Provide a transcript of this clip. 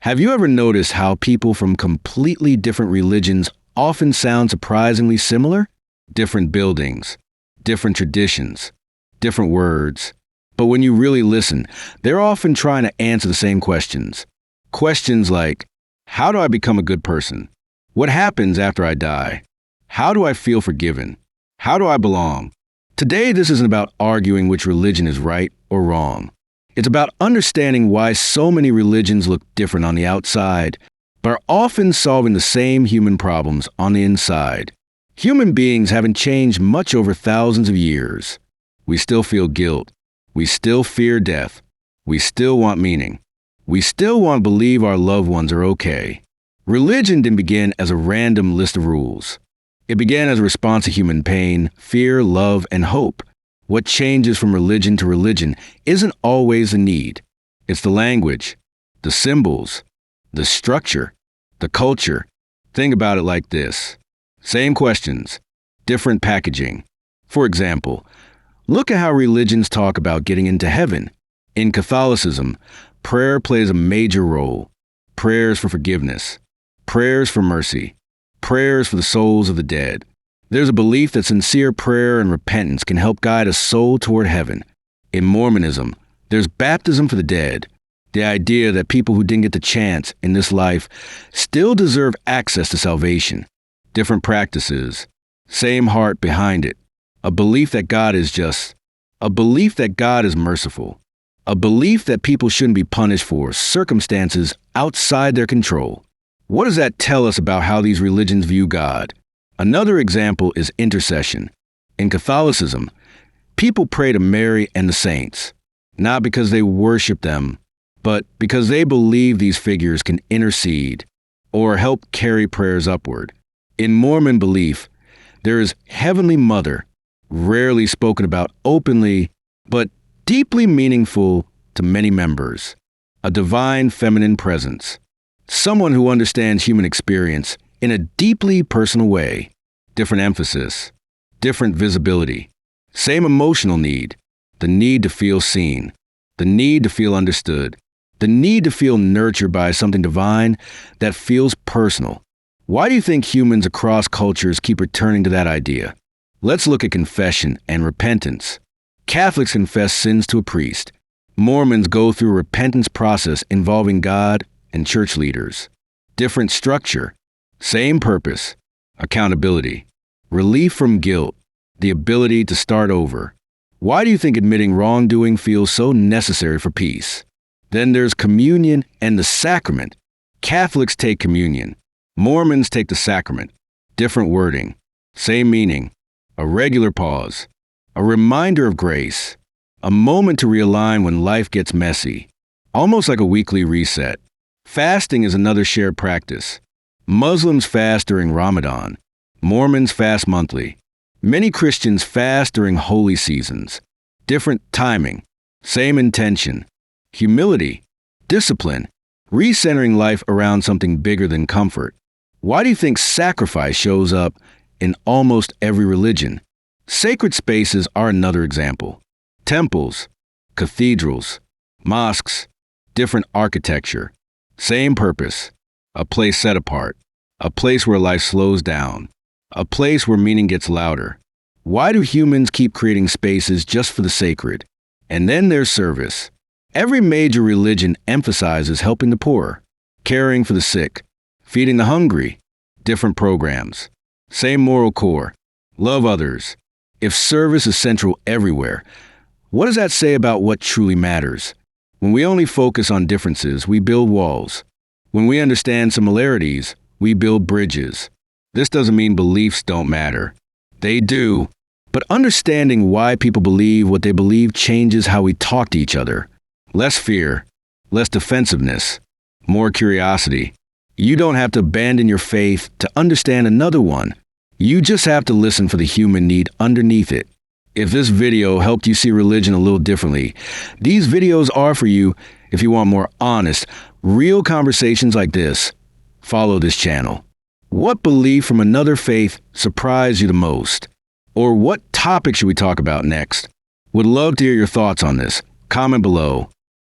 Have you ever noticed how people from completely different religions often sound surprisingly similar? Different buildings, different traditions, different words. But when you really listen, they're often trying to answer the same questions. Questions like, how do I become a good person? What happens after I die? How do I feel forgiven? How do I belong? Today, this isn't about arguing which religion is right or wrong. It's about understanding why so many religions look different on the outside, but are often solving the same human problems on the inside. Human beings haven't changed much over thousands of years. We still feel guilt. We still fear death. We still want meaning. We still want to believe our loved ones are okay. Religion didn't begin as a random list of rules. It began as a response to human pain, fear, love, and hope. What changes from religion to religion isn't always the need. It's the language, the symbols, the structure, the culture. Think about it like this. Same questions, different packaging. For example, look at how religions talk about getting into heaven. In Catholicism, prayer plays a major role. Prayers for forgiveness, prayers for mercy, prayers for the souls of the dead. There's a belief that sincere prayer and repentance can help guide a soul toward heaven. In Mormonism, there's baptism for the dead, the idea that people who didn't get the chance in this life still deserve access to salvation. Different practices, same heart behind it. A belief that God is just, a belief that God is merciful, a belief that people shouldn't be punished for circumstances outside their control. What does that tell us about how these religions view God? Another example is intercession. In Catholicism, people pray to Mary and the saints, not because they worship them, but because they believe these figures can intercede or help carry prayers upward. In Mormon belief, there is Heavenly Mother, rarely spoken about openly, but deeply meaningful to many members. A divine feminine presence. Someone who understands human experience in a deeply personal way. Different emphasis, different visibility. Same emotional need. The need to feel seen. The need to feel understood. The need to feel nurtured by something divine that feels personal. Why do you think humans across cultures keep returning to that idea? Let's look at confession and repentance. Catholics confess sins to a priest. Mormons go through a repentance process involving God and church leaders. Different structure, same purpose, accountability, relief from guilt, the ability to start over. Why do you think admitting wrongdoing feels so necessary for peace? Then there's communion and the sacrament. Catholics take communion. Mormons take the sacrament. Different wording, same meaning. A regular pause, a reminder of grace, a moment to realign when life gets messy, almost like a weekly reset. Fasting is another shared practice. Muslims fast during Ramadan. Mormons fast monthly. Many Christians fast during holy seasons. Different timing, same intention. Humility, discipline, recentering life around something bigger than comfort. Why do you think sacrifice shows up in almost every religion? Sacred spaces are another example. Temples, cathedrals, mosques, different architecture. Same purpose, a place set apart, a place where life slows down, a place where meaning gets louder. Why do humans keep creating spaces just for the sacred? And then there's service. Every major religion emphasizes helping the poor, caring for the sick, feeding the hungry. Different programs, same moral core, love others. If service is central everywhere, what does that say about what truly matters? When we only focus on differences, we build walls. When we understand similarities, we build bridges. This doesn't mean beliefs don't matter. They do. But understanding why people believe what they believe changes how we talk to each other. Less fear, less defensiveness, more curiosity. You don't have to abandon your faith to understand another one. You just have to listen for the human need underneath it. If this video helped you see religion a little differently, these videos are for you if you want more honest, real conversations like this. Follow this channel. What belief from another faith surprised you the most? Or what topic should we talk about next? Would love to hear your thoughts on this. Comment below.